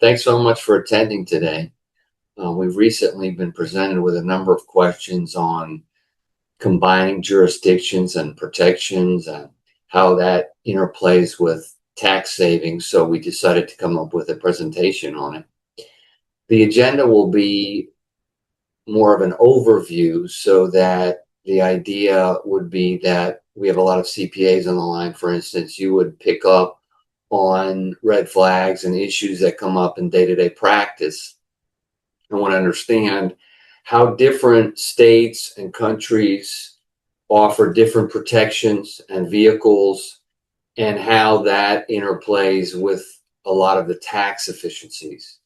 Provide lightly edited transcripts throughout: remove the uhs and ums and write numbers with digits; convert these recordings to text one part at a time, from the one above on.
Thanks so much for attending today. We've recently been presented with a number of questions on combining jurisdictions and protections and how that interplays with tax savings. So we decided to come up with a presentation on it. The agenda will be more of an overview, so that the idea would be that we have a lot of CPAs on the line. For instance, you would pick up on red flags and issues that come up in day-to-day practice. I want to understand how different states and countries offer different protections and vehicles, and how that interplays with a lot of the tax efficiencies.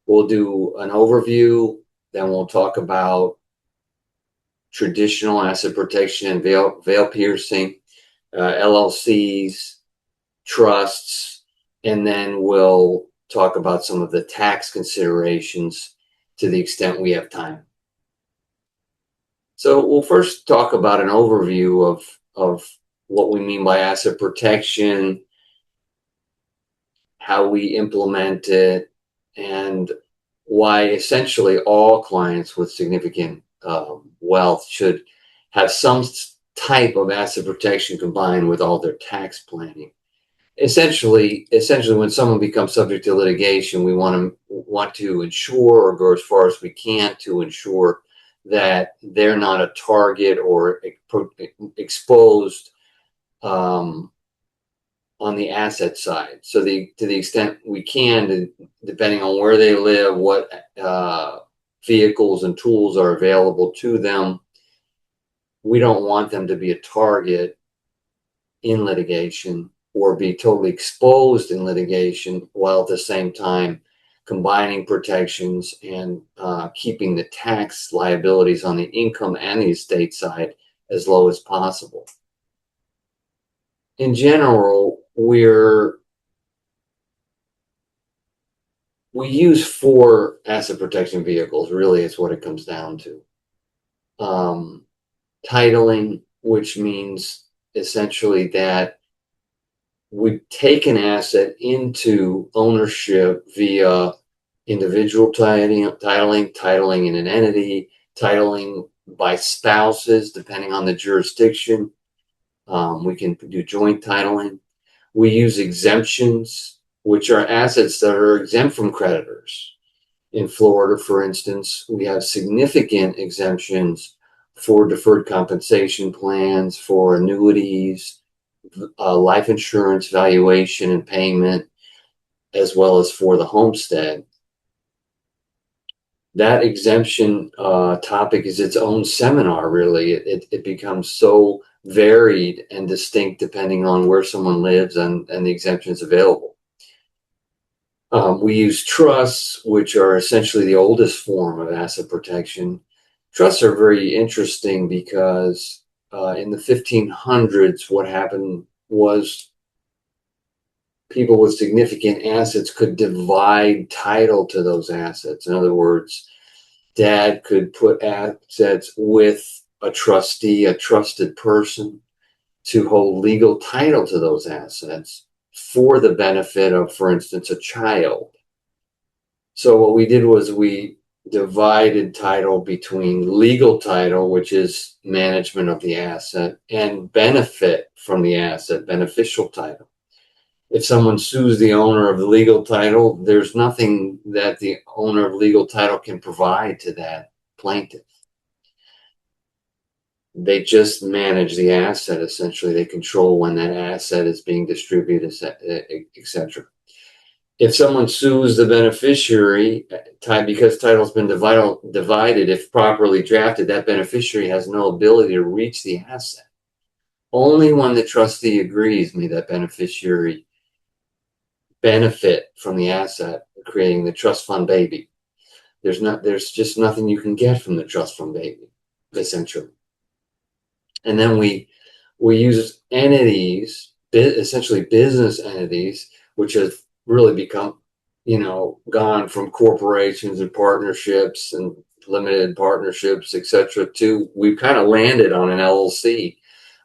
We'll do an overview, then we'll talk about traditional asset protection and veil piercing, LLCs, trusts, and then we'll talk about some of the tax considerations to the extent we have time. So we'll first talk about an overview of what we mean by asset protection, how we implement it, and why essentially all clients with significant wealth should have some type of asset protection combined with all their tax planning. Essentially, when someone becomes subject to litigation, we want to ensure, or go as far as we can to ensure, that they're not a target or exposed on the asset side. So to the extent we can, depending on where they live, what vehicles and tools are available to them, we don't want them to be a target in litigation or be totally exposed in litigation, while at the same time combining protections and keeping the tax liabilities on the income and the estate side as low as possible. In general, we use 4 asset protection vehicles, really is what it comes down to. Titling, which means essentially that we take an asset into ownership via individual titling in an entity, titling by spouses, depending on the jurisdiction. We can do joint titling. We use exemptions, which are assets that are exempt from creditors. In Florida, for instance, we have significant exemptions for deferred compensation plans, for annuities, life insurance valuation and payment, as well as for the homestead. That exemption topic is its own seminar, really. It becomes so varied and distinct depending on where someone lives and the exemptions available. We use trusts, which are essentially the oldest form of asset protection. Trusts are very interesting because in the 1500s, what happened was people with significant assets could divide title to those assets. In other words, dad could put assets with a trustee, a trusted person, to hold legal title to those assets for the benefit of, for instance, a child. So what we did was we divided title between legal title, which is management of the asset, and benefit from the asset, beneficial title. If someone sues the owner of the legal title, there's nothing that the owner of legal title can provide to that plaintiff. They just manage the asset, essentially. They control when that asset is being distributed, etc. If someone sues the beneficiary, because title's been divided, if properly drafted, that beneficiary has no ability to reach the asset. Only when the trustee agrees may that beneficiary benefit from the asset, creating the trust fund baby. There's just nothing you can get from the trust fund baby, essentially. And then we use entities, essentially business entities, which have really become, gone from corporations and partnerships and limited partnerships, etc., to we've kind of landed on an LLC,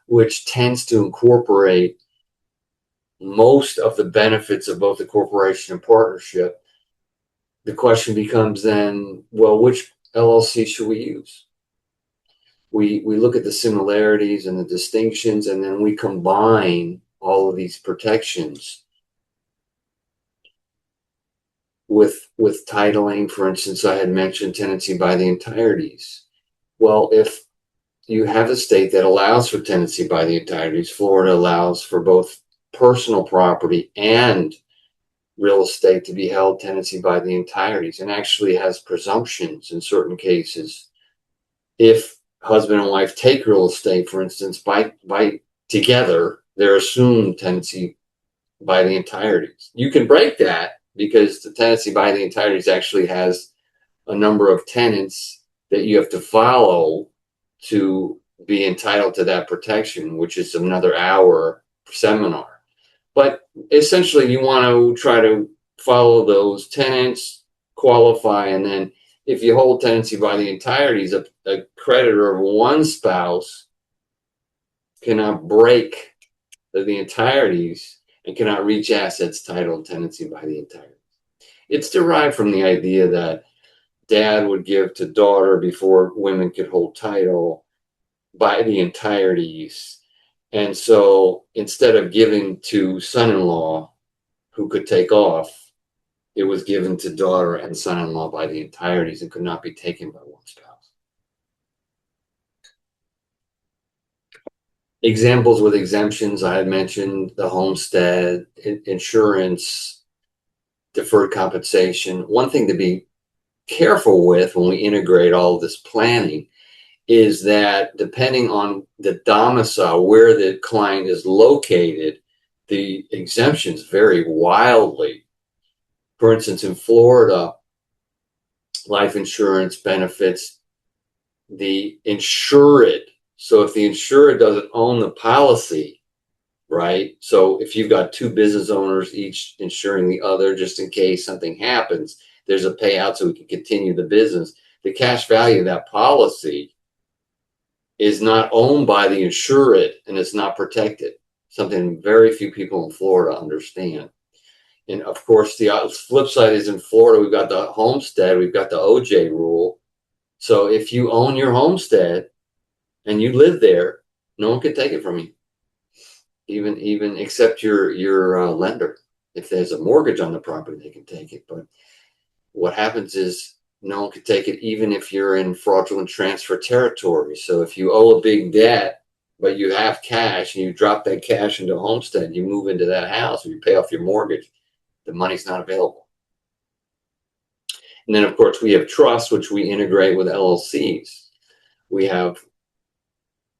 which tends to incorporate most of the benefits of both the corporation and partnership the question becomes then, well, which LLC should we use? We look at the similarities and the distinctions, and then we combine all of these protections with titling. For instance, I had mentioned tenancy by the entireties. Well, if you have a state that allows for tenancy by the entireties, Florida allows for both personal property and real estate to be held tenancy by the entireties, and actually has presumptions in certain cases. If husband and wife take real estate, for instance, by together, they're assumed tenancy by the entireties. You can break that because the tenancy by the entireties actually has a number of tenants that you have to follow to be entitled to that protection, which is another hour seminar. But essentially, you want to try to follow those tenants, qualify, and then if you hold tenancy by the entireties, a creditor of one spouse cannot break the entireties and cannot reach assets titled tenancy by the entireties. It's derived from the idea that dad would give to daughter before women could hold title by the entireties. And so instead of giving to son-in-law who could take off, it was given to daughter and son-in-law by the entireties and could not be taken by one spouse. Examples with exemptions, I had mentioned the homestead, insurance, deferred compensation. One thing to be careful with when we integrate all of this planning is that depending on the domicile where the client is located, the exemptions vary wildly. For instance, in Florida, life insurance benefits the insured. So if the insured doesn't own the policy, right? So if you've got two business owners, each insuring the other, just in case something happens, there's a payout so we can continue the business. The cash value of that policy is not owned by the insured and it's not protected. Something very few people in Florida understand. And of course, the flip side is in Florida, we've got the homestead, we've got the OJ rule. So if you own your homestead and you live there, no one can take it from you, even except your lender. If there's a mortgage on the property, they can take it. But what happens is no one can take it, even if you're in fraudulent transfer territory. So if you owe a big debt, but you have cash and you drop that cash into a homestead, you move into that house, or you pay off your mortgage, the money's not available. And then, of course, we have trusts, which we integrate with LLCs. We have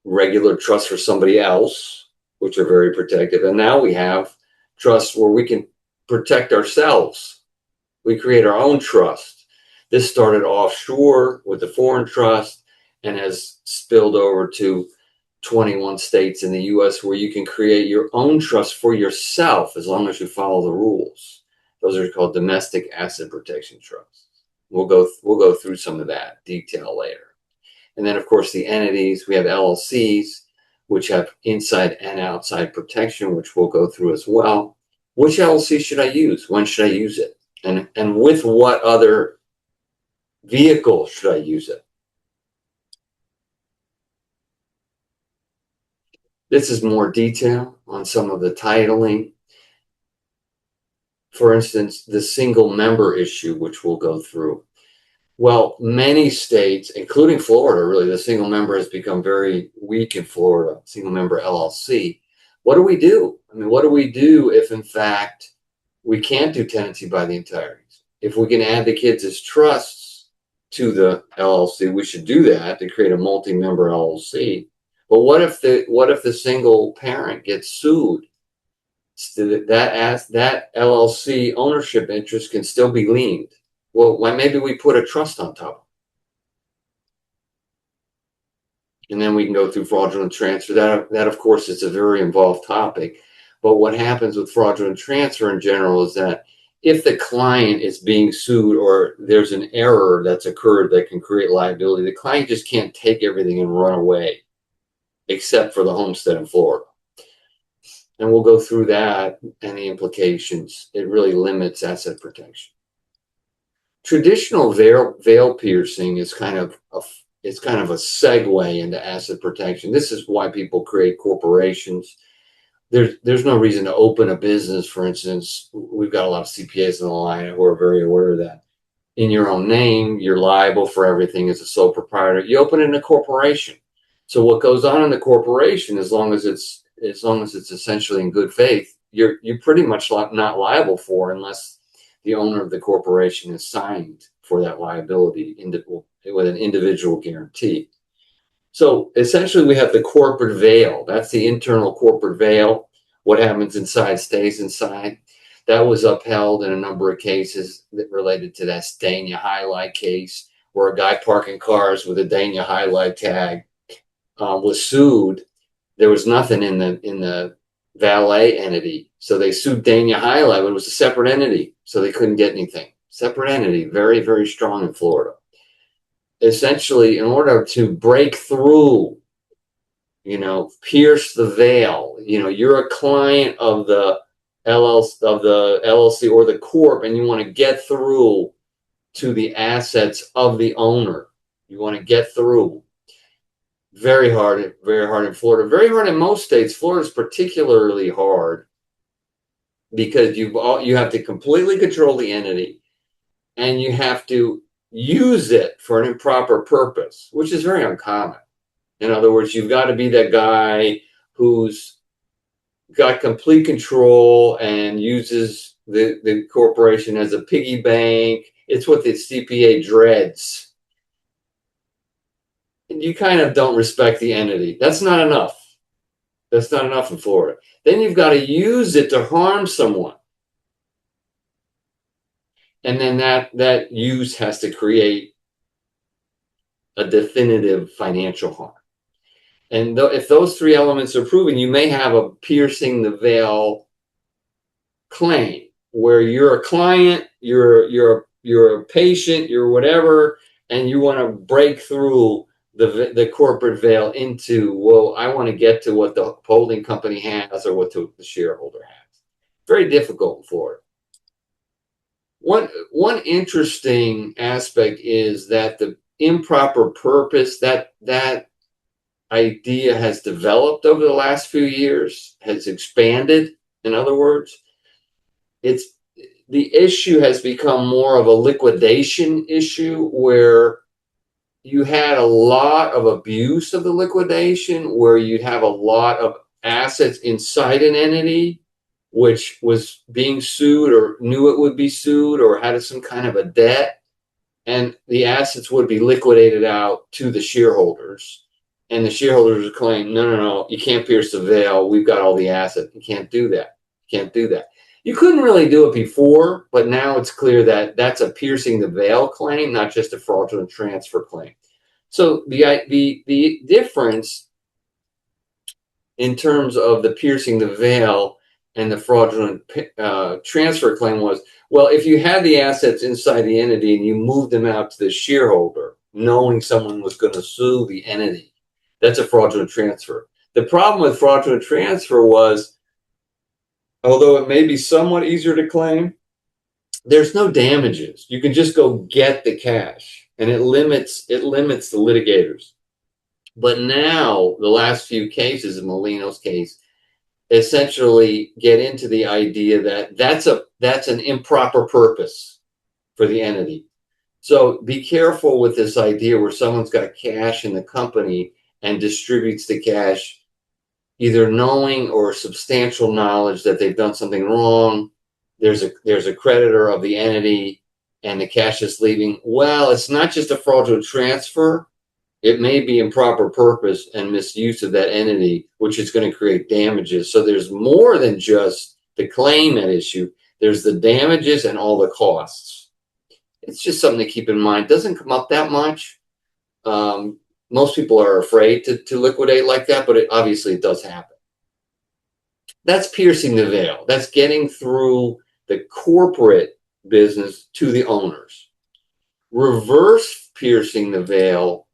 regular trusts for somebody else, which are very protective. And now we have trusts where we can protect ourselves. We create our own trust. This started offshore with the foreign trust and has spilled over to 21 states in the US where you can create your own trust for yourself as long as you follow the rules. Those are called domestic asset protection trusts. We'll go through some of that detail later. And then, of course, the entities, we have LLCs, which have inside and outside protection, which we'll go through as well. Which LLC should I use? When should I use it? And with what other vehicle should I use it? This is more detail on some of the titling. For instance, the single member issue, which we'll go through. Well, many states, including Florida, really, the single member has become very weak in Florida, single member LLC. What do we do? I mean, what do we do if, in fact, we can't do tenancy by the entireties? If we can add the kids as trusts to the LLC, we should do that to create a multi-member LLC. But what if the single parent gets sued? That LLC ownership interest can still be liened. Well, maybe we put a trust on top. And then we can go through fraudulent transfer. That of course, is a very involved topic. But what happens with fraudulent transfer in general is that if the client is being sued or there's an error that's occurred that can create liability, the client just can't take everything and run away, except for the homestead in Florida. And we'll go through that and the implications. It really limits asset protection. Traditional veil piercing is kind of a segue into asset protection. This is why people create corporations. There's no reason to open a business. For instance, we've got a lot of CPAs in the line who are very aware of that. In your own name, you're liable for everything as a sole proprietor. You open it in a corporation. So what goes on in the corporation, as long as it's essentially in good faith, you're pretty much not liable for, unless the owner of the corporation is signed for that liability with an individual guarantee. So essentially we have the corporate veil. That's the internal corporate veil. What happens inside stays inside. That was upheld in a number of cases that related to that Dania highlight case, where a guy parking cars with a Dania highlight tag was sued. There was nothing in the valet entity, so they sued Dania highlight, but it was a separate entity, so they couldn't get anything. Separate entity, very, very strong in Florida. Essentially, in order to break through, pierce the veil, you're a client of the LLC or the corp, and you want to get through to the assets of the owner. You want to get through. Very hard in Florida. Very hard in most states. Florida is particularly hard because you have to completely control the entity, and you have to use it for an improper purpose, which is very uncommon. In other words, you've got to be that guy who's got complete control and uses the corporation as a piggy bank. It's what the CPA dreads. And you kind of don't respect the entity. That's not enough. That's not enough in Florida. Then you've got to use it to harm someone. And then that use has to create a definitive financial harm. And if those three elements are proven, you may have a piercing the veil claim, where you're a client, you're a patient, you're whatever, and you want to break through the corporate veil into, well, I want to get to what the holding company has or what the shareholder has. Very difficult in Florida. One interesting aspect is that the improper purpose, that idea has developed over the last few years, has expanded. In other words, the issue has become more of a liquidation issue, where you had a lot of abuse of the liquidation, where you'd have a lot of assets inside an entity which was being sued or knew it would be sued or had some kind of a debt, and the assets would be liquidated out to the shareholders, and the shareholders would claim, no, you can't pierce the veil. We've got all the assets. You can't do that. You can't do that. You couldn't really do it before, but now it's clear that that's a piercing the veil claim, not just a fraudulent transfer claim. So the difference in terms of the piercing the veil and the fraudulent transfer claim was, well, if you had the assets inside the entity and you moved them out to the shareholder, knowing someone was going to sue the entity, that's a fraudulent transfer. The problem with fraudulent transfer was, although it may be somewhat easier to claim, there's no damages. You can just go get the cash, and it limits the litigators. But now the last few cases, Molino's case, essentially get into the idea that that's an improper purpose for the entity. So be careful with this idea where someone's got cash in the company and distributes the cash, either knowing or substantial knowledge that they've done something wrong. There's a creditor of the entity and the cash is leaving. Well, it's not just a fraudulent transfer. It may be improper purpose and misuse of that entity, which is going to create damages. So there's more than just the claim at issue. There's the damages and all the costs. It's just something to keep in mind. It doesn't come up that much. Most people are afraid to liquidate like that, but obviously it does happen. That's piercing the veil. That's getting through the corporate business to the owners. Reverse piercing the veil.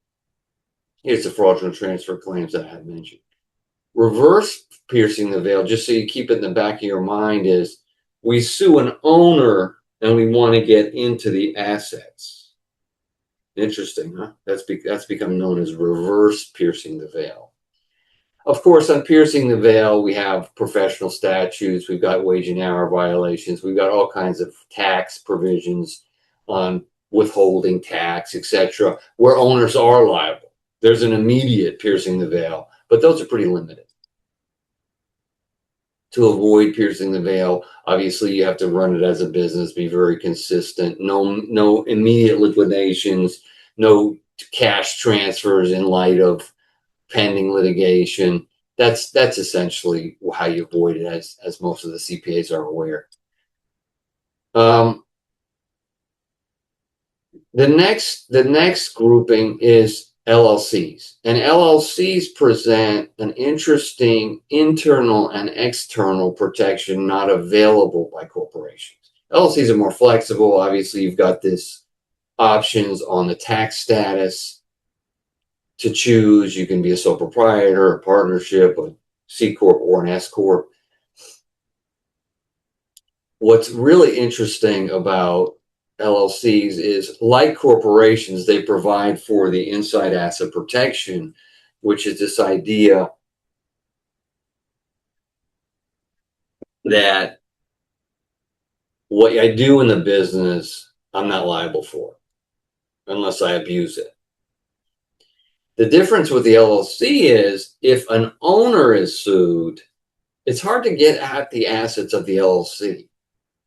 Here's the fraudulent transfer claims that I had mentioned. Reverse piercing the veil, just so you keep it in the back of your mind, is we sue an owner and we want to get into the assets. Interesting, huh? That's become known as reverse piercing the veil. Of course, on piercing the veil, we have professional statutes, we've got wage and hour violations, we've got all kinds of tax provisions on withholding tax, etc., where owners are liable. There's an immediate piercing the veil, but those are pretty limited. To avoid piercing the veil, obviously you have to run it as a business, be very consistent, no immediate liquidations, no cash transfers in light of pending litigation. That's essentially how you avoid it, as most of the CPAs are aware. The next grouping is LLCs, and LLCs present an interesting internal and external protection not available by corporations. LLCs are more flexible. Obviously, you've got this options on the tax status to choose. You can be a sole proprietor, a partnership, a C Corp, or an S Corp. What's really interesting about LLCs is, like corporations, they provide for the inside asset protection, which is this idea that what I do in the business, I'm not liable for unless I abuse it. The difference with the LLC is if an owner is sued, it's hard to get at the assets of the LLC.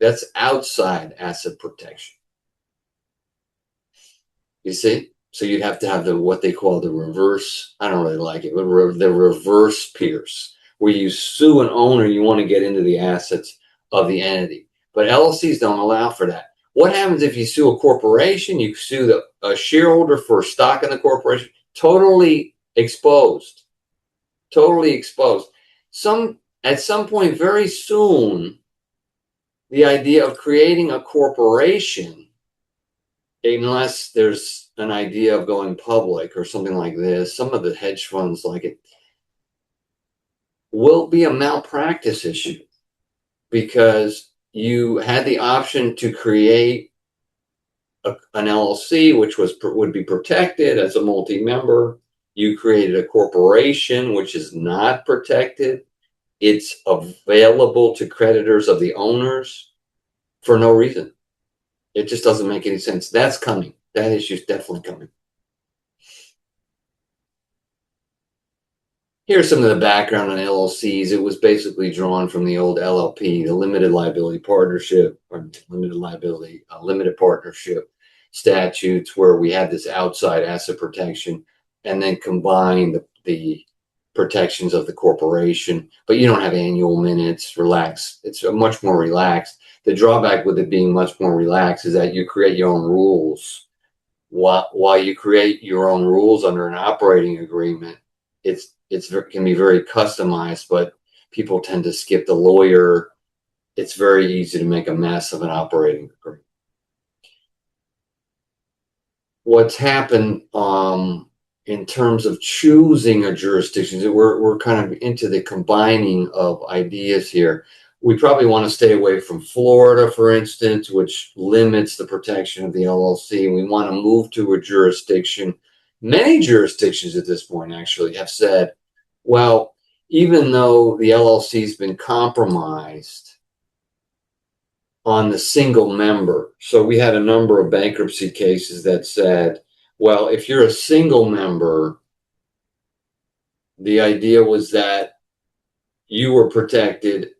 That's outside asset protection. You see? So you'd have to have what they call the reverse, I don't really like it, but the reverse pierce, where you sue an owner, you want to get into the assets of the entity. But LLCs don't allow for that. What happens if you sue a corporation? You sue a shareholder for stock in the corporation, totally exposed. Totally exposed. At some point very soon, the idea of creating a corporation, unless there's an idea of going public or something like this, some of the hedge funds like it, will be a malpractice issue, because you had the option to create an LLC, which would be protected as a multi-member. You created a corporation, which is not protected. It's available to creditors of the owners for no reason. It just doesn't make any sense. That's coming. That issue is definitely coming. Here's some of the background on LLCs. It was basically drawn from the old LLP, the limited liability partnership, or limited partnership statutes, where we had this outside asset protection and then combined the protections of the corporation, but you don't have annual minutes. Relax. It's much more relaxed. The drawback with it being much more relaxed is that you create your own rules. While you create your own rules under an operating agreement, it can be very customized, but people tend to skip the lawyer. It's very easy to make a mess of an operating agreement. What's happened in terms of choosing a jurisdiction, we're kind of into the combining of ideas here. We probably want to stay away from Florida, for instance, which limits the protection of the LLC. We want to move to a jurisdiction. Many jurisdictions at this point actually have said, well, even though the LLC has been compromised on the single member. So we had a number of bankruptcy cases that said, well, if you're a single member, the idea was that you were protected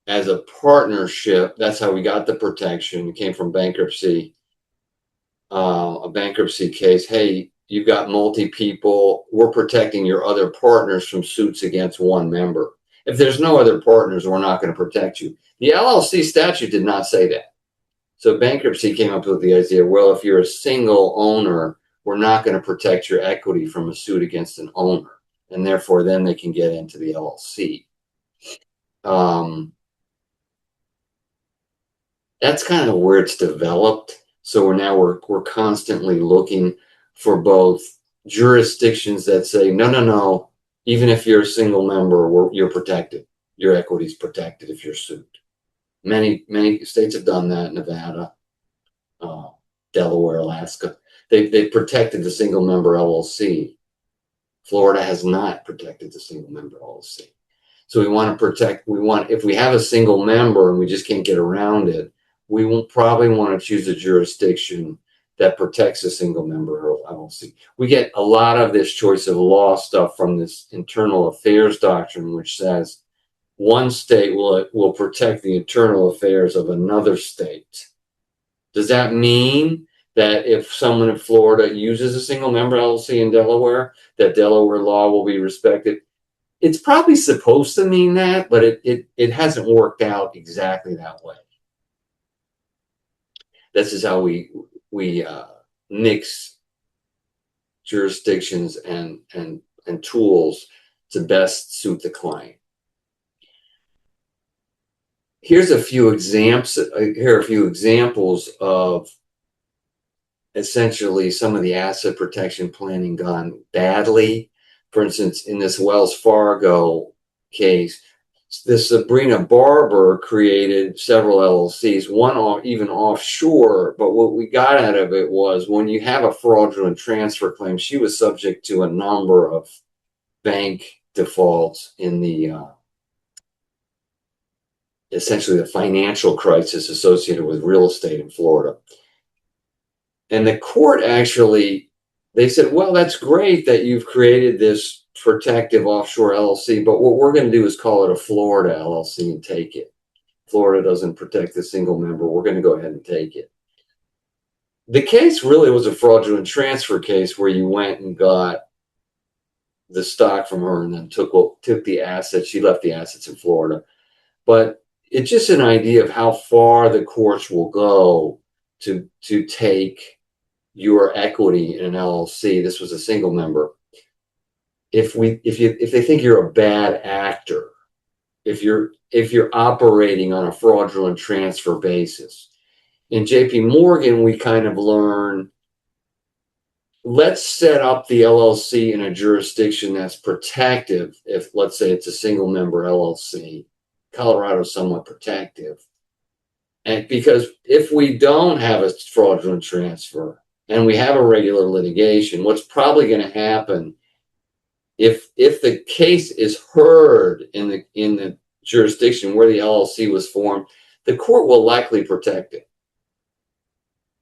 as a partnership. That's how we got the protection. It came from bankruptcy, a bankruptcy case. Hey, you've got multi-people. We're protecting your other partners from suits against one member. If there's no other partners, we're not going to protect you. The LLC statute did not say that. So bankruptcy came up with the idea, well, if you're a single owner, we're not going to protect your equity from a suit against an owner. And therefore, then they can get into the LLC. That's kind of where it's developed. So we're constantly looking for both jurisdictions that say, no, even if you're a single member, you're protected. Your equity is protected if you're sued. Many states have done that. Nevada, Delaware, Alaska. They protected the single member LLC. Florida has not protected the single member LLC. So we want to protect, if we have a single member and we just can't get around it, we will probably want to choose a jurisdiction that protects a single member LLC. We get a lot of this choice of law stuff from this internal affairs doctrine, which says one state will protect the internal affairs of another state. Does that mean that if someone in Florida uses a single member LLC in Delaware, that Delaware law will be respected? It's probably supposed to mean that, but it hasn't worked out exactly that way. This is how we mix jurisdictions and tools to best suit the client. Here's a few examples. Here are a few examples of essentially some of the asset protection planning gone badly. For instance, in this Wells Fargo case, this Sabrina Barber created several LLCs, one even offshore, but what we got out of it was when you have a fraudulent transfer claim, she was subject to a number of bank defaults in the essentially the financial crisis associated with real estate in Florida. And the court actually, they said, well, that's great that you've created this protective offshore LLC, but what we're going to do is call it a Florida LLC and take it. Florida doesn't protect the single member. We're going to go ahead and take it. The case really was a fraudulent transfer case where you went and got the stock from her and then took the assets. She left the assets in Florida. But it's just an idea of how far the courts will go to take your equity in an LLC. This was a single member. If they think you're a bad actor, if you're operating on a fraudulent transfer basis, in JP Morgan we kind of learn, let's set up the LLC in a jurisdiction that's protective. If let's say it's a single member LLC, Colorado's somewhat protective. And because if we don't have a fraudulent transfer and we have a regular litigation, what's probably going to happen if the case is heard in the jurisdiction where the LLC was formed, the court will likely protect it.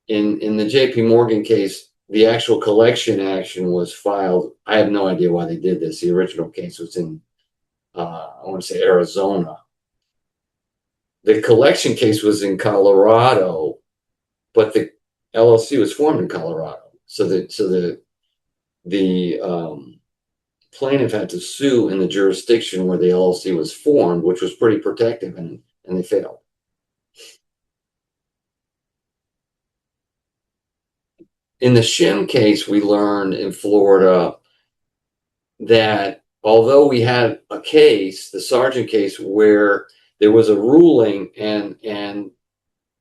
In the JP Morgan case, the actual collection action was filed. I have no idea why they did this. The original case was in, I want to say Arizona. The collection case was in Colorado, but the LLC was formed in Colorado. So the plaintiff had to sue in the jurisdiction where the LLC was formed, which was pretty protective, and they failed. In the Shim case, we learned in Florida that although we had a case, the Sargent case, where there was a ruling and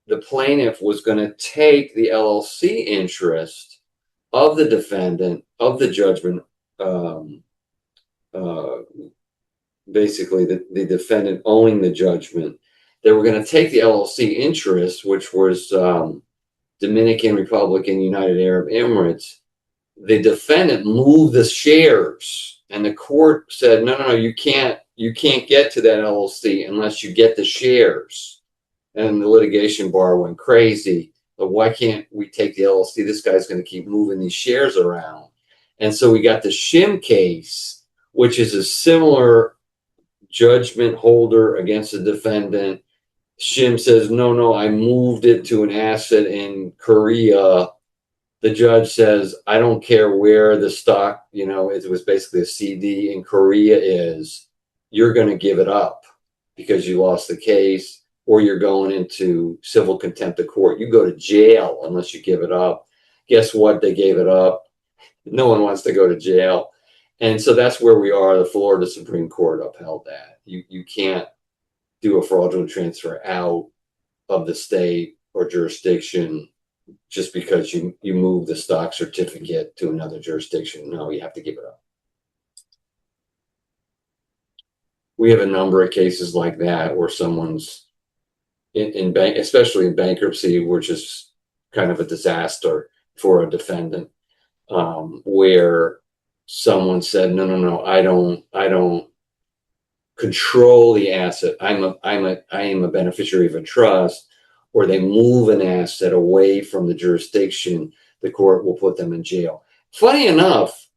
the plaintiff was going to take the LLC interest of the defendant, of the judgment, basically the defendant owing the judgment. They were going to take the LLC interest, which was Dominican Republic and United Arab Emirates. The defendant moved the shares, and the court said, no, you can't get to that LLC unless you get the shares. And the litigation bar went crazy. But why can't we take the LLC? This guy's going to keep moving these shares around. And so we got the Shim case, which is a similar judgment holder against the defendant. Shim says, no, I moved it to an asset in Korea. The judge says, I don't care where the stock, it was basically a CD in Korea is. You're going to give it up because you lost the case, or you're going into civil contempt of court. You go to jail unless you give it up. Guess what? They gave it up. No one wants to go to jail. And so that's where we are. The Florida Supreme Court upheld that. You can't do a fraudulent transfer out of the state or jurisdiction just because you move the stock certificate to another jurisdiction. No, you have to give it up. We have a number of cases like that where someone's in bank, especially in bankruptcy, we're just kind of a disaster for a defendant, where someone said, no, I don't control the asset. I am a beneficiary of a trust, or they move an asset away from the jurisdiction, the court will put them in jail. Funny enough,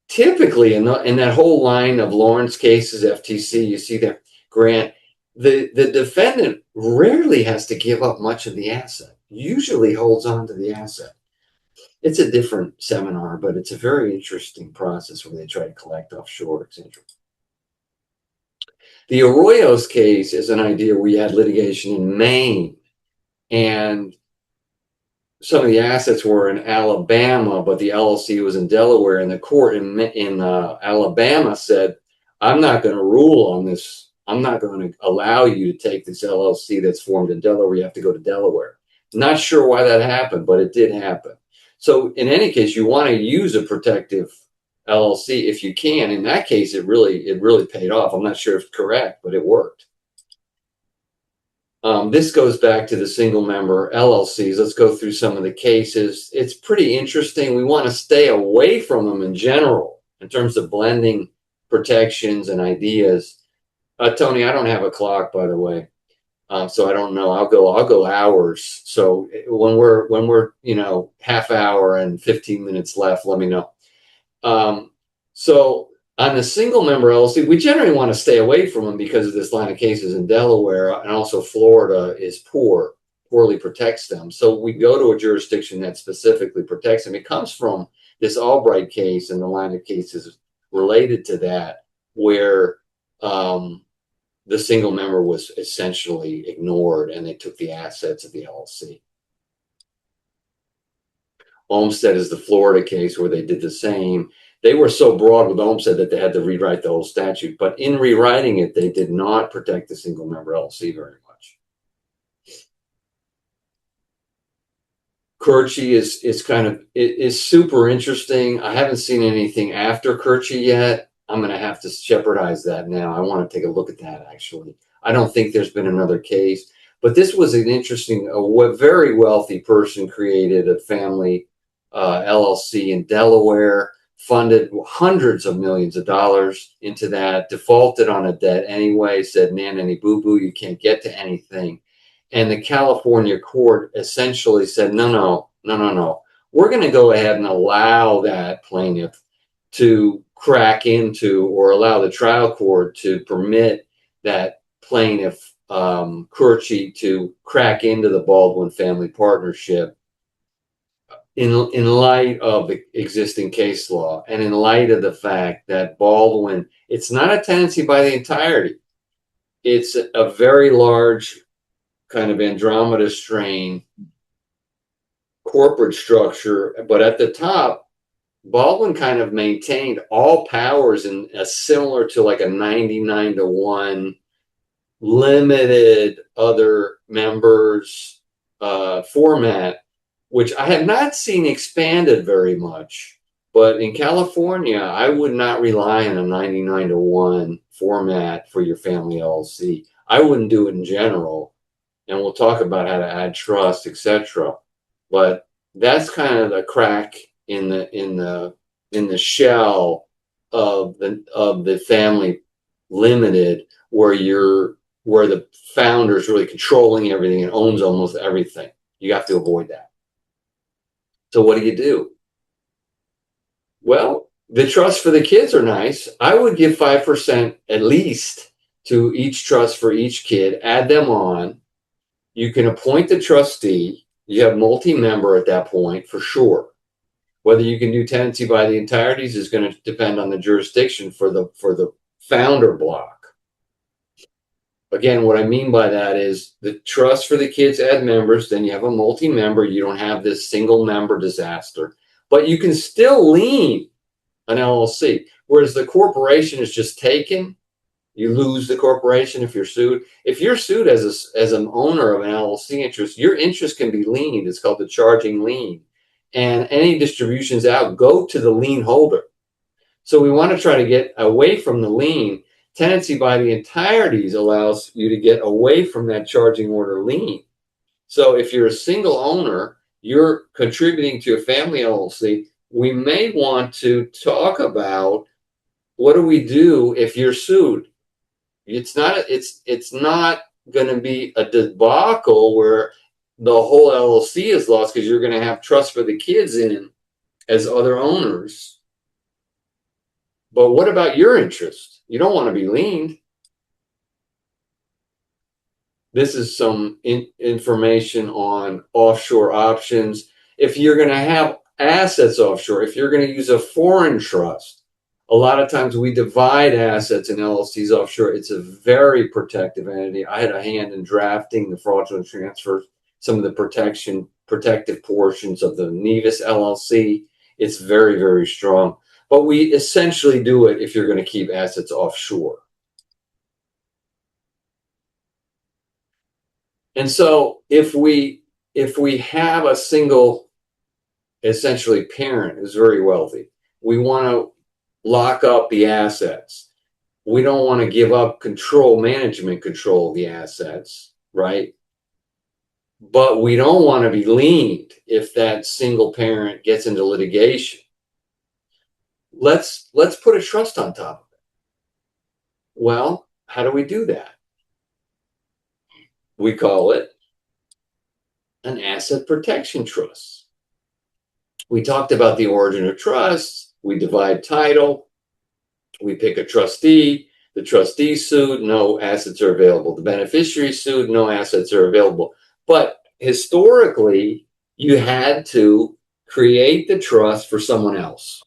typically in that whole line of Lawrence cases, FTC, you see that Grant, the defendant rarely has to give up much of the asset, usually holds on to the asset. It's a different seminar, but it's a very interesting process where they try to collect offshore, etc. The Arroyos case is an idea where you had litigation in Maine, and some of the assets were in Alabama, but the LLC was in Delaware, and the court in Alabama said, I'm not going to rule on this. I'm not going to allow you to take this LLC that's formed in Delaware. You have to go to Delaware. Not sure why that happened, but it did happen. So in any case, you want to use a protective LLC if you can. In that case, it really paid off. I'm not sure if it's correct, but it worked. This goes back to the single member LLCs. Let's go through some of the cases. It's pretty interesting. We want to stay away from them in general in terms of blending protections and ideas. Tony, I don't have a clock, by the way, so I don't know. I'll go hours. So when we're half hour and 15 minutes left, let me know. So on the single member LLC, we generally want to stay away from them because of this line of cases in Delaware, and also Florida is poorly protects them. So we go to a jurisdiction that specifically protects them. It comes from this Albright case and the line of cases related to that, where the single member was essentially ignored and they took the assets of the LLC. Olmstead is the Florida case where they did the same. They were so broad with Olmstead that they had to rewrite the whole statute. But in rewriting it, they did not protect the single member LLC very much. Kirchie is super interesting. I haven't seen anything after Kirchie yet. I'm going to have to shepherdize that now. I want to take a look at that, actually. I don't think there's been another case. But this was an interesting, a very wealthy person created a family LLC in Delaware, funded hundreds of millions of dollars into that, defaulted on a debt anyway, said, nanny boo-boo, you can't get to anything. And the California court essentially said, no. We're going to go ahead and allow that plaintiff to crack into, or allow the trial court to permit that plaintiff, Kirchie, to crack into the Baldwin family partnership in light of the existing case law, and in light of the fact that Baldwin, it's not a tenancy by the entirety. It's a very large kind of Andromeda strain corporate structure, but at the top, Baldwin kind of maintained all powers in a similar to like a 99-1 limited other members format, which I have not seen expanded very much. But in California, I would not rely on a 99-1 format for your family LLC. I wouldn't do it in general. And we'll talk about how to add trust, etc. But that's kind of the crack in the shell of the family limited, where the founder is really controlling everything and owns almost everything. You have to avoid that. So what do? Well, the trusts for the kids are nice. I would give 5% at least to each trust for each kid, add them on. You can appoint the trustee. You have multi-member at that point for sure. Whether you can do tenancy by the entireties is going to depend on the jurisdiction for the founder block. Again, what I mean by that is the trust for the kids add members, then you have a multi-member. You don't have this single member disaster, but you can still lien an LLC. Whereas the corporation is just taken, you lose the corporation if you're sued. If you're sued as an owner of an LLC interest, your interest can be liened. It's called the charging lien. And any distributions out go to the lien holder. So we want to try to get away from the lien. Tenancy by the entireties allows you to get away from that charging order lien. So if you're a single owner, you're contributing to a family LLC, we may want to talk about what do we do if you're sued. It's not going to be a debacle where the whole LLC is lost because you're going to have trust for the kids in as other owners. But what about your interest? You don't want to be liened. This is some information on offshore options. If you're going to have assets offshore, if you're going to use a foreign trust, a lot of times we divide assets in LLCs offshore. It's a very protective entity. I had a hand in drafting the fraudulent transfers, some of the protective portions of the Nevis LLC. It's very, very strong. But we essentially do it if you're going to keep assets offshore. And so if we have a single, essentially parent who's very wealthy, we want to lock up the assets. We don't want to give up management control of the assets, right? But we don't want to be liened if that single parent gets into litigation. Let's put a trust on top of it. Well, how do we do that? We call it an asset protection trust. We talked about the origin of trusts. We divide title. We pick a trustee. The trustee sued, no assets are available. The beneficiary sued, no assets are available. But historically, you had to create the trust for someone else.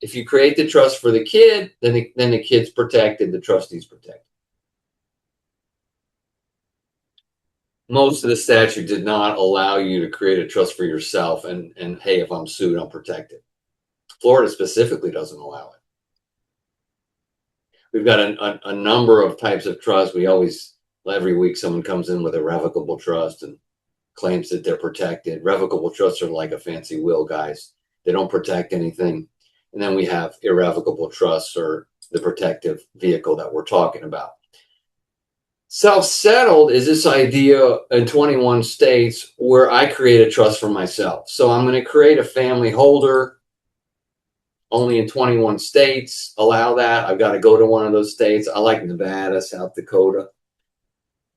If you create the trust for the kid, then the kid's protected, the trustee's protected. Most of the statute did not allow you to create a trust for yourself and hey, if I'm sued, I'm protected. Florida specifically doesn't allow it. We've got a number of types of trusts. Every week someone comes in with a revocable trust and claims that they're protected. Revocable trusts are like a fancy will, guys. They don't protect anything. And then we have irrevocable trusts, or the protective vehicle that we're talking about. Self-settled is this idea in 21 states where I create a trust for myself. So I'm going to create a family holder. Only in 21 states allow that. I've got to go to one of those states. I like Nevada, South Dakota,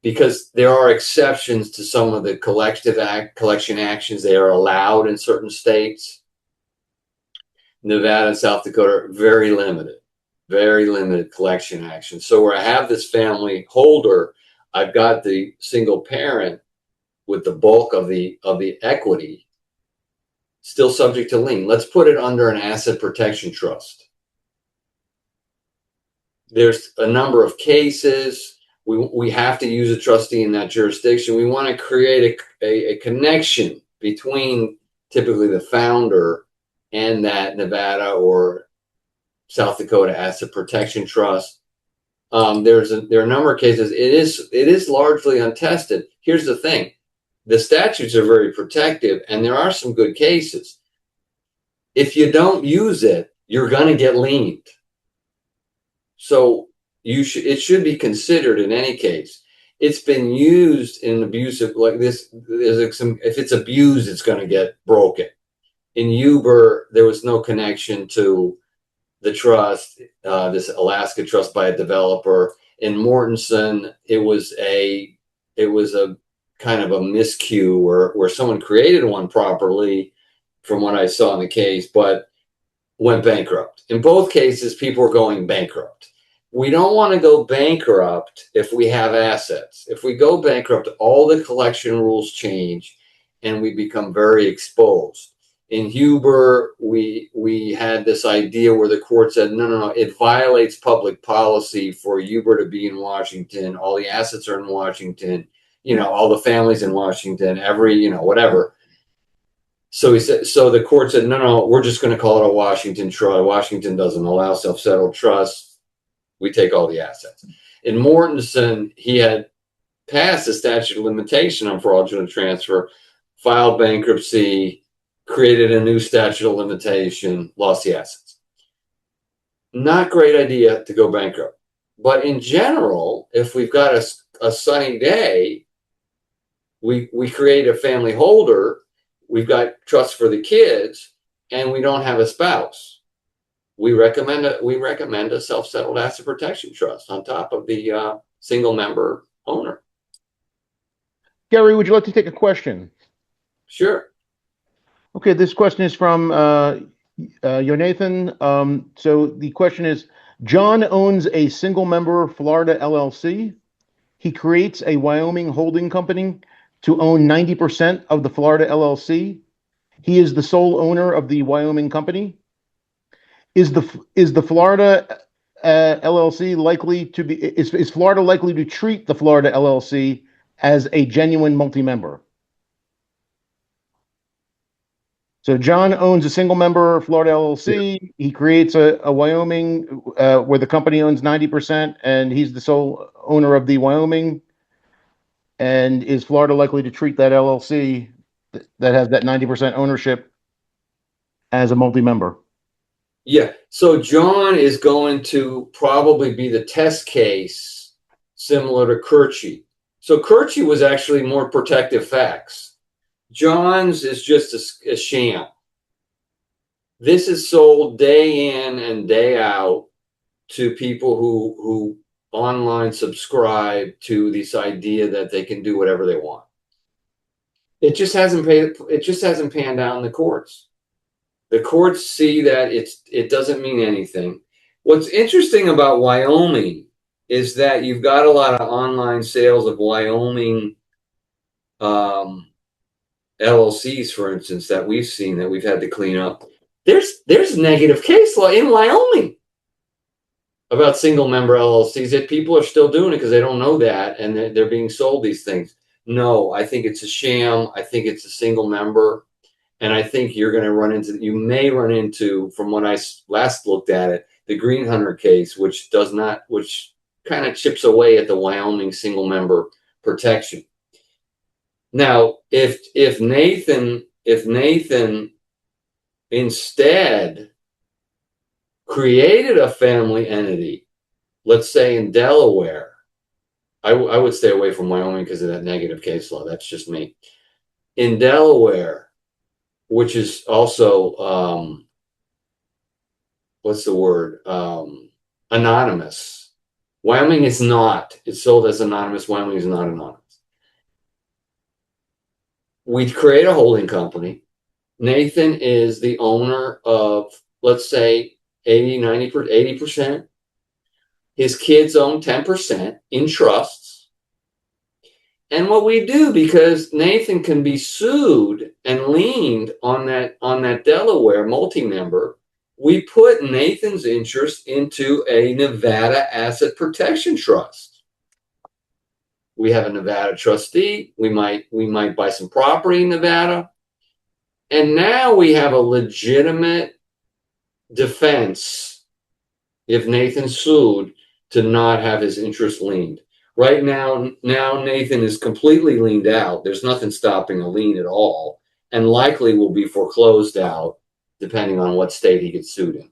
because there are exceptions to some of the collection actions. They are allowed in certain states. Nevada and South Dakota are very limited collection actions. So where I have this family holder, I've got the single parent with the bulk of the equity still subject to lien. Let's put it under an asset protection trust. There's a number of cases. We have to use a trustee in that jurisdiction. We want to create a connection between typically the founder and that Nevada or South Dakota Asset Protection Trust. There are a number of cases. It is largely untested. Here's the thing. The statutes are very protective, and there are some good cases. If you don't use it, you're going to get liened. So it should be considered in any case. It's been used in abusive, like this. If it's abused, it's going to get broken. In Uber, there was no connection to the trust, this Alaska trust by a developer. In Mortensen, it was a kind of a miscue where someone created one properly, from what I saw in the case, but went bankrupt. In both cases, people are going bankrupt. We don't want to go bankrupt if we have assets. If we go bankrupt, all the collection rules change and we become very exposed. In Huber, we had this idea where the court said, no, it violates public policy for Huber to be in Washington. All the assets are in Washington, all the families in Washington, whatever. So the court said, no, we're just going to call it a Washington trust. Washington doesn't allow self-settled trusts. We take all the assets. In Mortensen, he had passed the statute of limitation on fraudulent transfer, filed bankruptcy, created a new statute of limitation, lost the assets. Not great idea to go bankrupt. But in general, if we've got a sunny day, we create a family holder, we've got trust for the kids, and we don't have a spouse. We recommend a self-settled asset protection trust on top of the single member owner. Gary, would you like to take a question? Sure. Okay, this question is from Jonathan. So the question is, John owns a single member Florida LLC. He creates a Wyoming holding company to own 90% of the Florida LLC. He is the sole owner of the Wyoming company. Is the Florida LLC likely to be, is Florida likely to treat the Florida LLC as a genuine multi-member? So John owns a single member Florida LLC. He creates a Wyoming where the company owns 90%, and he's the sole owner of the Wyoming. And is Florida likely to treat that LLC that has that 90% ownership as a multi-member? Yeah. So John is going to probably be the test case similar to Kirchie. So Kirchie was actually more protective facts. John's is just a sham. This is sold day in and day out to people who online subscribe to this idea that they can do whatever they want. It just hasn't panned out in the courts. The courts see that it doesn't mean anything. What's interesting about Wyoming is that you've got a lot of online sales of Wyoming LLCs, for instance, that we've seen that we've had to clean up. There's negative case law in Wyoming about single member LLCs that people are still doing it because they don't know that, and they're being sold these things. No, I think it's a sham. I think it's a single member. And I think you may run into, from when I last looked at it, the Green Hunter case, which kind of chips away at the Wyoming single member protection. Now, if Nathan instead created a family entity, let's say in Delaware, I would stay away from Wyoming because of that negative case law. That's just me. In Delaware, which is also, what's the word? Anonymous. Wyoming is not. It's sold as anonymous. Wyoming is not anonymous. We'd create a holding company. Nathan is the owner of, let's say, 80%. His kids own 10% in trusts. And what we do, because Nathan can be sued and liened on that Delaware multi-member, we put Nathan's interest into a Nevada asset protection trust. We have a Nevada trustee. We might buy some property in Nevada. And now we have a legitimate defense if Nathan's sued to not have his interest liened. Right now Nathan is completely liened out. There's nothing stopping a lien at all, and likely will be foreclosed out depending on what state he gets sued in.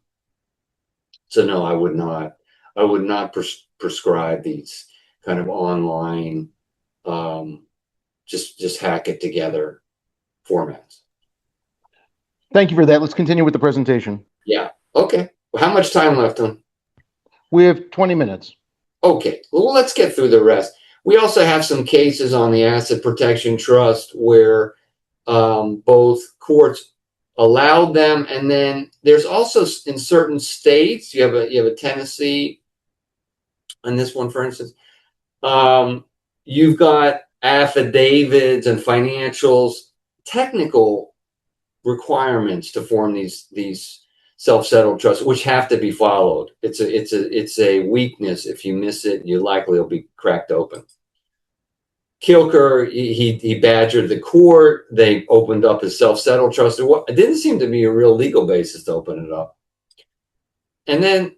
So no, I would not prescribe these kind of online, just hack it together formats. Thank you for that. Let's continue with the presentation. Yeah. Okay. Well, how much time left on? We have 20 minutes. Okay. Well, let's get through the rest. We also have some cases on the asset protection trust where both courts allowed them, and then there's also in certain states, you have a Tennessee, and this one, for instance, you've got affidavits and financials, technical requirements to form these self-settled trusts, which have to be followed. It's a weakness. If you miss it, you likely will be cracked open. Kilker, he badgered the court. They opened up his self-settled trust. It didn't seem to be a real legal basis to open it up. And then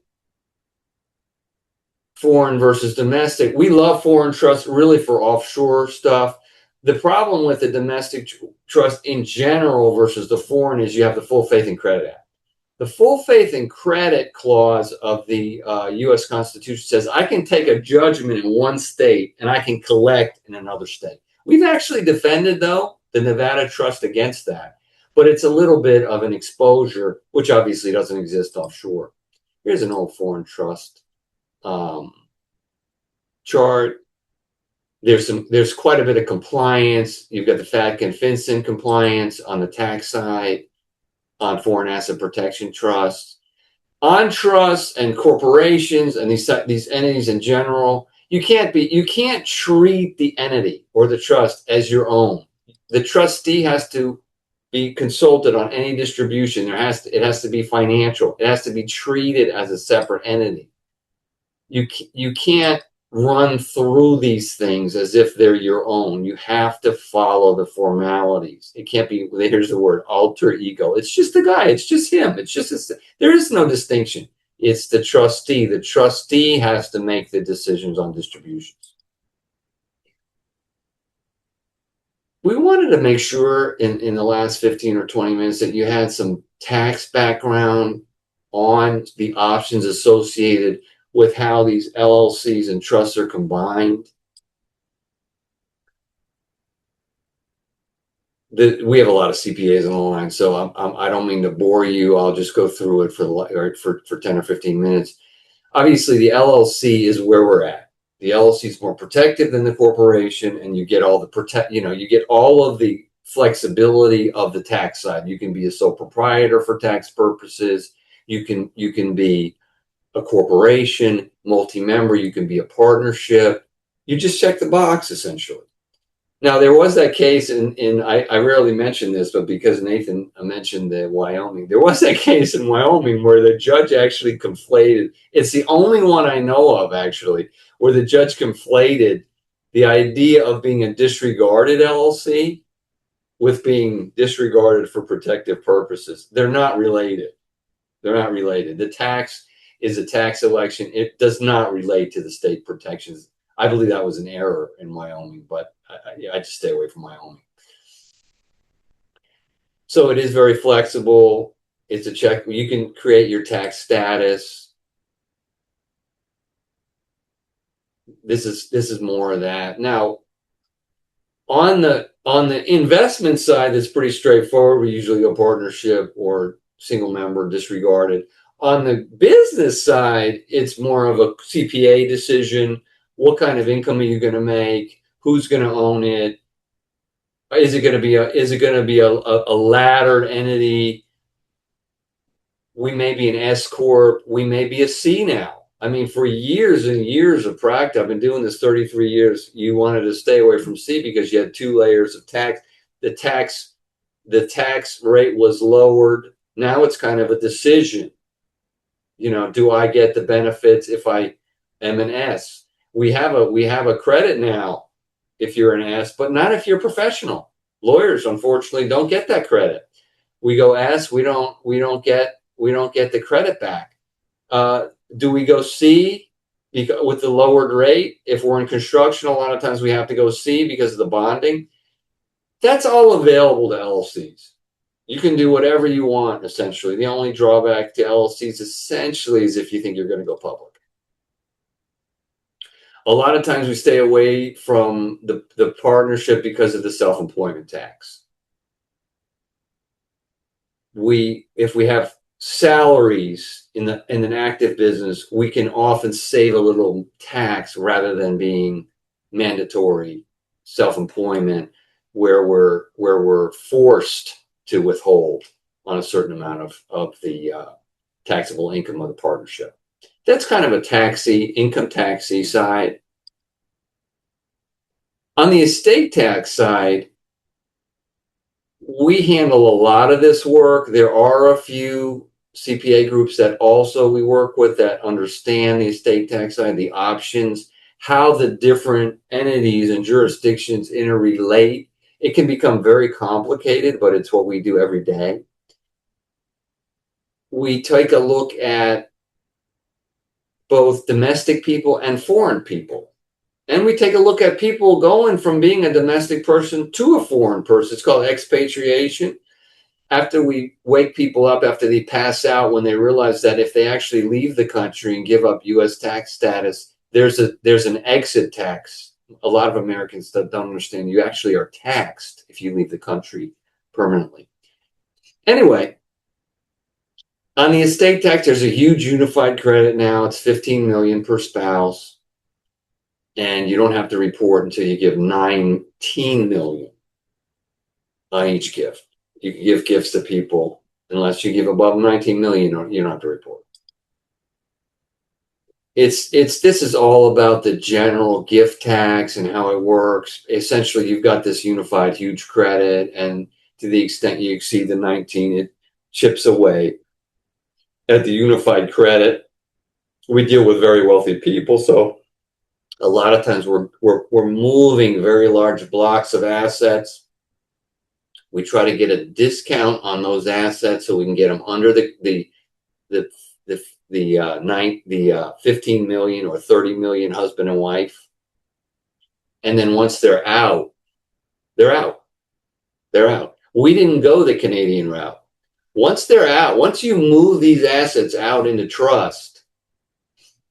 foreign versus domestic. We love foreign trusts really for offshore stuff. The problem with the domestic trust in general versus the foreign is you have the full faith and credit act. The full faith and credit clause of the U.S. Constitution says I can take a judgment in one state and I can collect in another state. We've actually defended, though, the Nevada trust against that, but it's a little bit of an exposure, which obviously doesn't exist offshore. Here's an old foreign trust chart. There's quite a bit of compliance. You've got the FATCA and FinCEN compliance on the tax side, on foreign asset protection trusts, on trusts and corporations and these entities in general. You can't treat the entity or the trust as your own. The trustee has to be consulted on any distribution. It has to be financial. It has to be treated as a separate entity. You can't run through these things as if they're your own. You have to follow the formalities. It can't be, here's the word, alter ego. It's just the guy. It's just him. There is no distinction. It's the trustee. The trustee has to make the decisions on distributions. We wanted to make sure in the last 15 or 20 minutes that you had some tax background on the options associated with how these LLCs and trusts are combined. We have a lot of CPAs on the line, so I don't mean to bore you. I'll just go through it for 10 or 15 minutes. Obviously, the LLC is where we're at. The LLC is more protective than the corporation, and you get all the you get all of the flexibility of the tax side. You can be a sole proprietor for tax purposes. You can be a corporation, multi-member, you can be a partnership. You just check the box, essentially. Now, there was that case, I rarely mention this, but because Nathan mentioned the Wyoming, there was that case in Wyoming where the judge actually conflated. It's the only one I know of, actually, where the judge conflated the idea of being a disregarded LLC with being disregarded for protective purposes. They're not related. They're not related. The tax is a tax election. It does not relate to the state protections. I believe that was an error in Wyoming, but I just stay away from Wyoming. So it is very flexible. It's a check. You can create your tax status. This is more of that. Now, on the investment side, it's pretty straightforward. We usually go partnership or single member, disregarded. On the business side, it's more of a CPA decision. What kind of income are you going to make? Who's going to own it? Is it going to be a laddered entity? We may be an S corp. We may be a C now. I mean, for years and years of practice, I've been doing this 33 years. You wanted to stay away from C because you had 2 layers of tax. The tax rate was lowered. Now it's kind of a decision. Do I get the benefits if I am an S? We have a credit now if you're an S, but not if you're professional. Lawyers, unfortunately, don't get that credit. We go S, we don't get the credit back. Do we go C with the lowered rate? If we're in construction, a lot of times we have to go C because of the bonding. That's all available to LLCs. You can do whatever you want, essentially. The only drawback to LLCs essentially is if you think you're going to go public. A lot of times we stay away from the partnership because of the self-employment tax. If we have salaries in an active business, we can often save a little tax rather than being mandatory self-employment where we're forced to withhold on a certain amount of the taxable income of the partnership. That's kind of a income taxi side. On the estate tax side, we handle a lot of this work. There are a few CPA groups that also we work with that understand the estate tax side, the options, how the different entities and jurisdictions interrelate. It can become very complicated, but it's what we do every day. We take a look at both domestic people and foreign people. And we take a look at people going from being a domestic person to a foreign person. It's called expatriation. after we wake people up after they pass out, when they realize that if they actually leave the country and give up U.S. tax status, there's an exit tax. A lot of Americans that don't understand you actually are taxed if you leave the country permanently. Anyway, on the estate tax, there's a huge unified credit now. It's 15 million per spouse, and you don't have to report until you give 19 million on each gift. You can give gifts to people unless you give above 19 million, you don't have to report. This is all about the general gift tax and how it works. Essentially, you've got this unified huge credit, and to the extent you exceed the 19, it chips away at the unified credit. We deal with very wealthy people, so a lot of times we're moving very large blocks of assets. We try to get a discount on those assets so we can get them under the 15 million or 30 million husband and wife. And then once they're out, they're out. They're out. We didn't go the Canadian route. Once they're out, once you move these assets out into trust,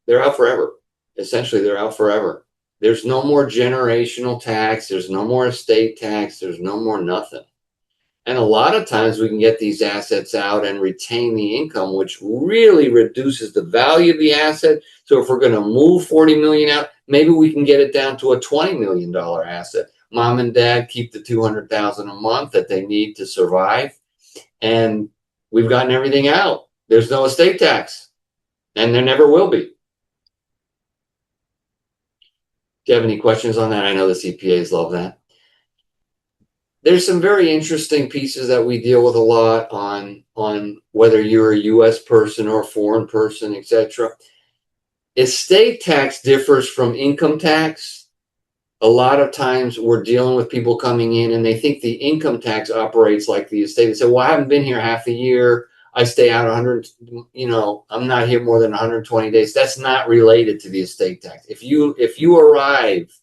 they're out forever. Essentially, they're out forever. There's no more generational tax. There's no more estate tax. There's no more nothing. And a lot of times we can get these assets out and retain the income, which really reduces the value of the asset. So if we're going to move 40 million out, maybe we can get it down to a $20 million asset. Mom and dad keep the 200,000 a month that they need to survive. And we've gotten everything out. There's no estate tax, and there never will be. Do you have any questions on that? I know the CPAs love that. There's some very interesting pieces that we deal with a lot on whether you're a U.S. person or a foreign person, etc. Estate tax differs from income tax. A lot of times we're dealing with people coming in and they think the income tax operates like the estate. They say, well, I haven't been here half a year. I stay out 100, I'm not here more than 120 days. That's not related to the estate tax. If you arrive,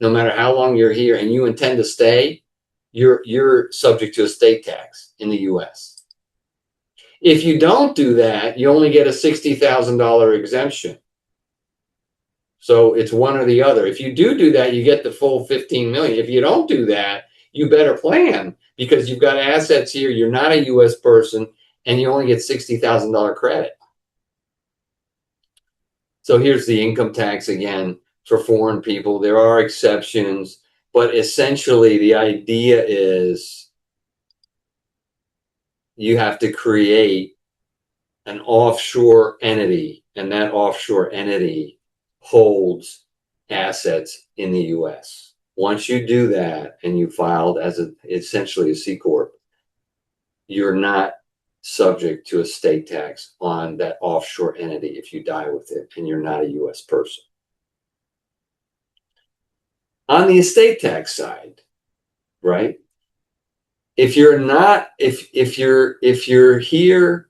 no matter how long you're here and you intend to stay, you're subject to estate tax in the U.S. If you don't do that, you only get a $60,000 exemption. So it's one or the other. If you do that, you get the full 15 million. If you don't do that, you better plan because you've got assets here. You're not a U.S. person, and you only get $60,000 credit. So here's the income tax again for foreign people. There are exceptions. But essentially, the idea is you have to create an offshore entity, and that offshore entity holds assets in the U.S. Once you do that and you filed as essentially a C Corp, you're not subject to estate tax on that offshore entity if you die with it and you're not a U.S. person. On the estate tax side, right? If you're not, if you're here,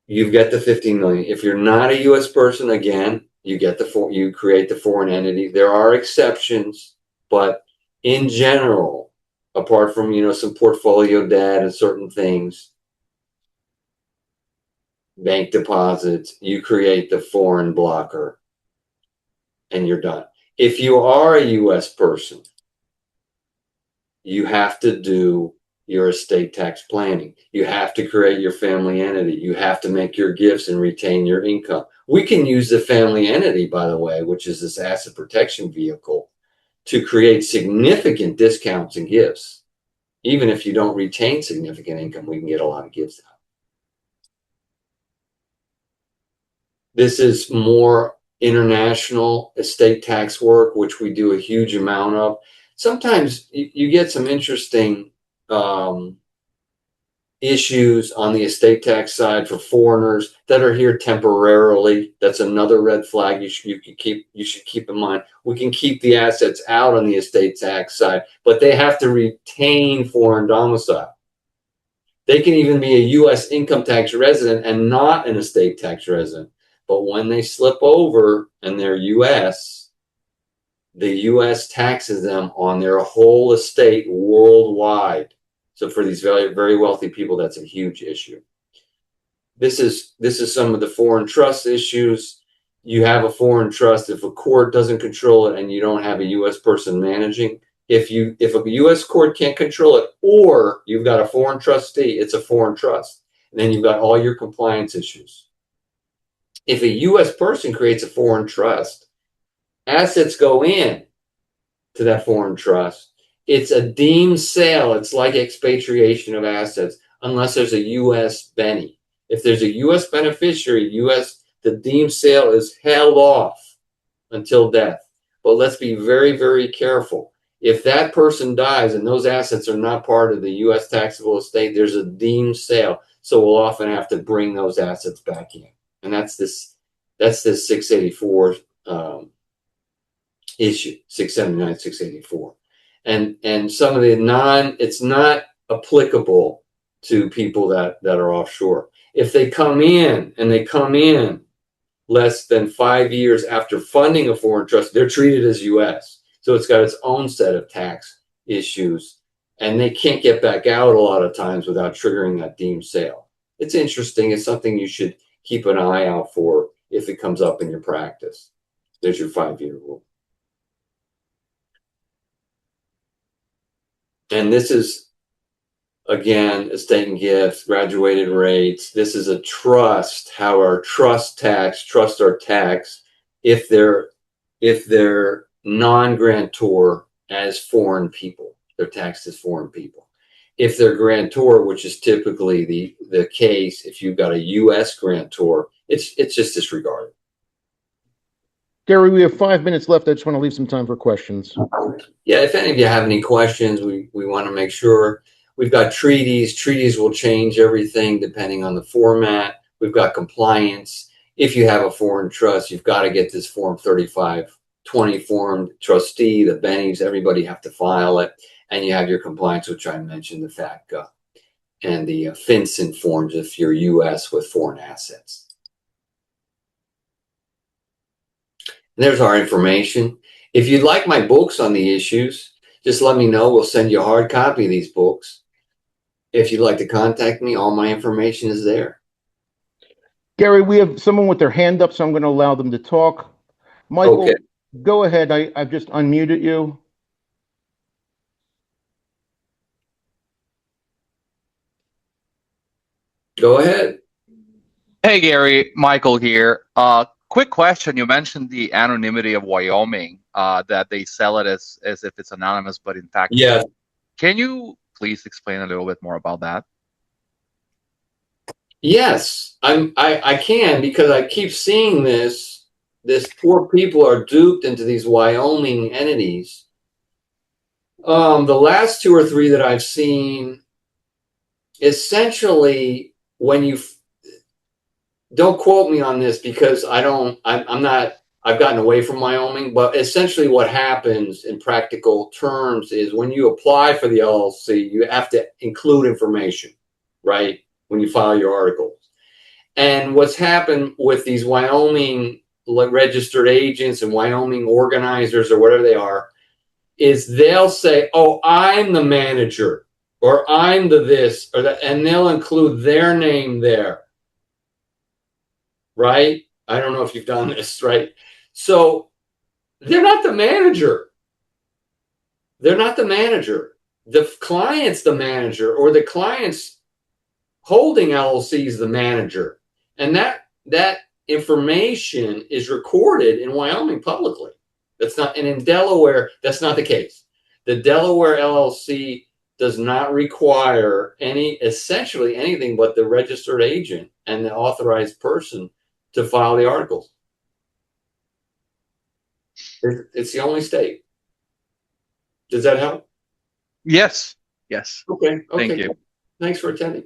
you've got the 15 million. If you're not a U.S. person, again, you create the foreign entity. There are exceptions, but in general, apart from some portfolio debt and certain things, bank deposits, you create the foreign blocker. And you're done. If you are a U.S. person, you have to do your estate tax planning. You have to create your family entity. You have to make your gifts and retain your income. We can use the family entity, by the way, which is this asset protection vehicle, to create significant discounts and gifts. Even if you don't retain significant income, we can get a lot of gifts out. This is more international estate tax work, which we do a huge amount of. Sometimes you get some interesting issues on the estate tax side for foreigners that are here temporarily. That's another red flag you should keep in mind. We can keep the assets out on the estate tax side, but they have to retain foreign domicile. They can even be a U.S. income tax resident and not an estate tax resident. But when they slip over and they're U.S., the U.S. taxes them on their whole estate worldwide. So for these very, very wealthy people, that's a huge issue. This is some of the foreign trust issues. You have a foreign trust if a court doesn't control it and you don't have a U.S. person managing. If a U.S. court can't control it, or you've got a foreign trustee, it's a foreign trust. And then you've got all your compliance issues. If a U.S. person creates a foreign trust, assets go in to that foreign trust. It's a deemed sale. It's like expatriation of assets, unless there's a U.S. Benny. If there's a U.S. beneficiary, the deemed sale is held off until death. But let's be very, very careful. If that person dies and those assets are not part of the U.S. taxable estate, there's a deemed sale. So we'll often have to bring those assets back in. And that's this 684 issue, 679, 684. And some of the it's not applicable to people that are offshore. If they come in less than 5 years after funding a foreign trust, they're treated as U.S. So it's got its own set of tax issues, and they can't get back out a lot of times without triggering that deemed sale. It's interesting. It's something you should keep an eye out for if it comes up in your practice. There's your 5-year rule. And this is, again, estate and gifts, graduated rates. This is a trust, how our trusts are taxed if they're non-grantor as foreign people. They're taxed as foreign people. If they're grantor, which is typically the case, if you've got a U.S. grantor, it's just disregarded. Gary, we have 5 minutes left. I just want to leave some time for questions. Yeah, if any of you have any questions, we want to make sure. We've got treaties. Treaties will change everything depending on the format. We've got compliance. If you have a foreign trust, you've got to get this Form 3520 form. Trustee, the bennies, everybody have to file it. And you have your compliance, which I mentioned, the FATCA, and the FinCEN forms if you're U.S. with foreign assets. And there's our information. If you'd like my books on the issues, just let me know. We'll send you a hard copy of these books. If you'd like to contact me, all my information is there. Gary, we have someone with their hand up, so I'm going to allow them to talk. Michael, okay. Go ahead. I've just unmuted you. Go ahead. Hey, Gary, Michael here. Quick question. You mentioned the anonymity of Wyoming, that they sell it as if it's anonymous, but in fact, yeah. Can you please explain a little bit more about that? Yes, I can, because I keep seeing this. This poor people are duped into these Wyoming entities. The last 2 or 3 that I've seen, essentially, when you don't quote me on this because I'm not, I've gotten away from Wyoming, but essentially what happens in practical terms is when you apply for the LLC, you have to include information, right? When you file your articles. And what's happened with these Wyoming registered agents and Wyoming organizers or whatever they are, is they'll say, oh, I'm the manager, or I'm the this, or that, and they'll include their name there. Right? I don't know if you've done this, right? So they're not the manager. They're not the manager. The client's the manager, or the client's holding LLC is the manager. And that information is recorded in Wyoming publicly. That's not, and in Delaware, that's not the case. The Delaware LLC does not require essentially anything but the registered agent and the authorized person to file the articles. It's the only state. Does that help? Yes. Okay. Thank you. Thanks for attending.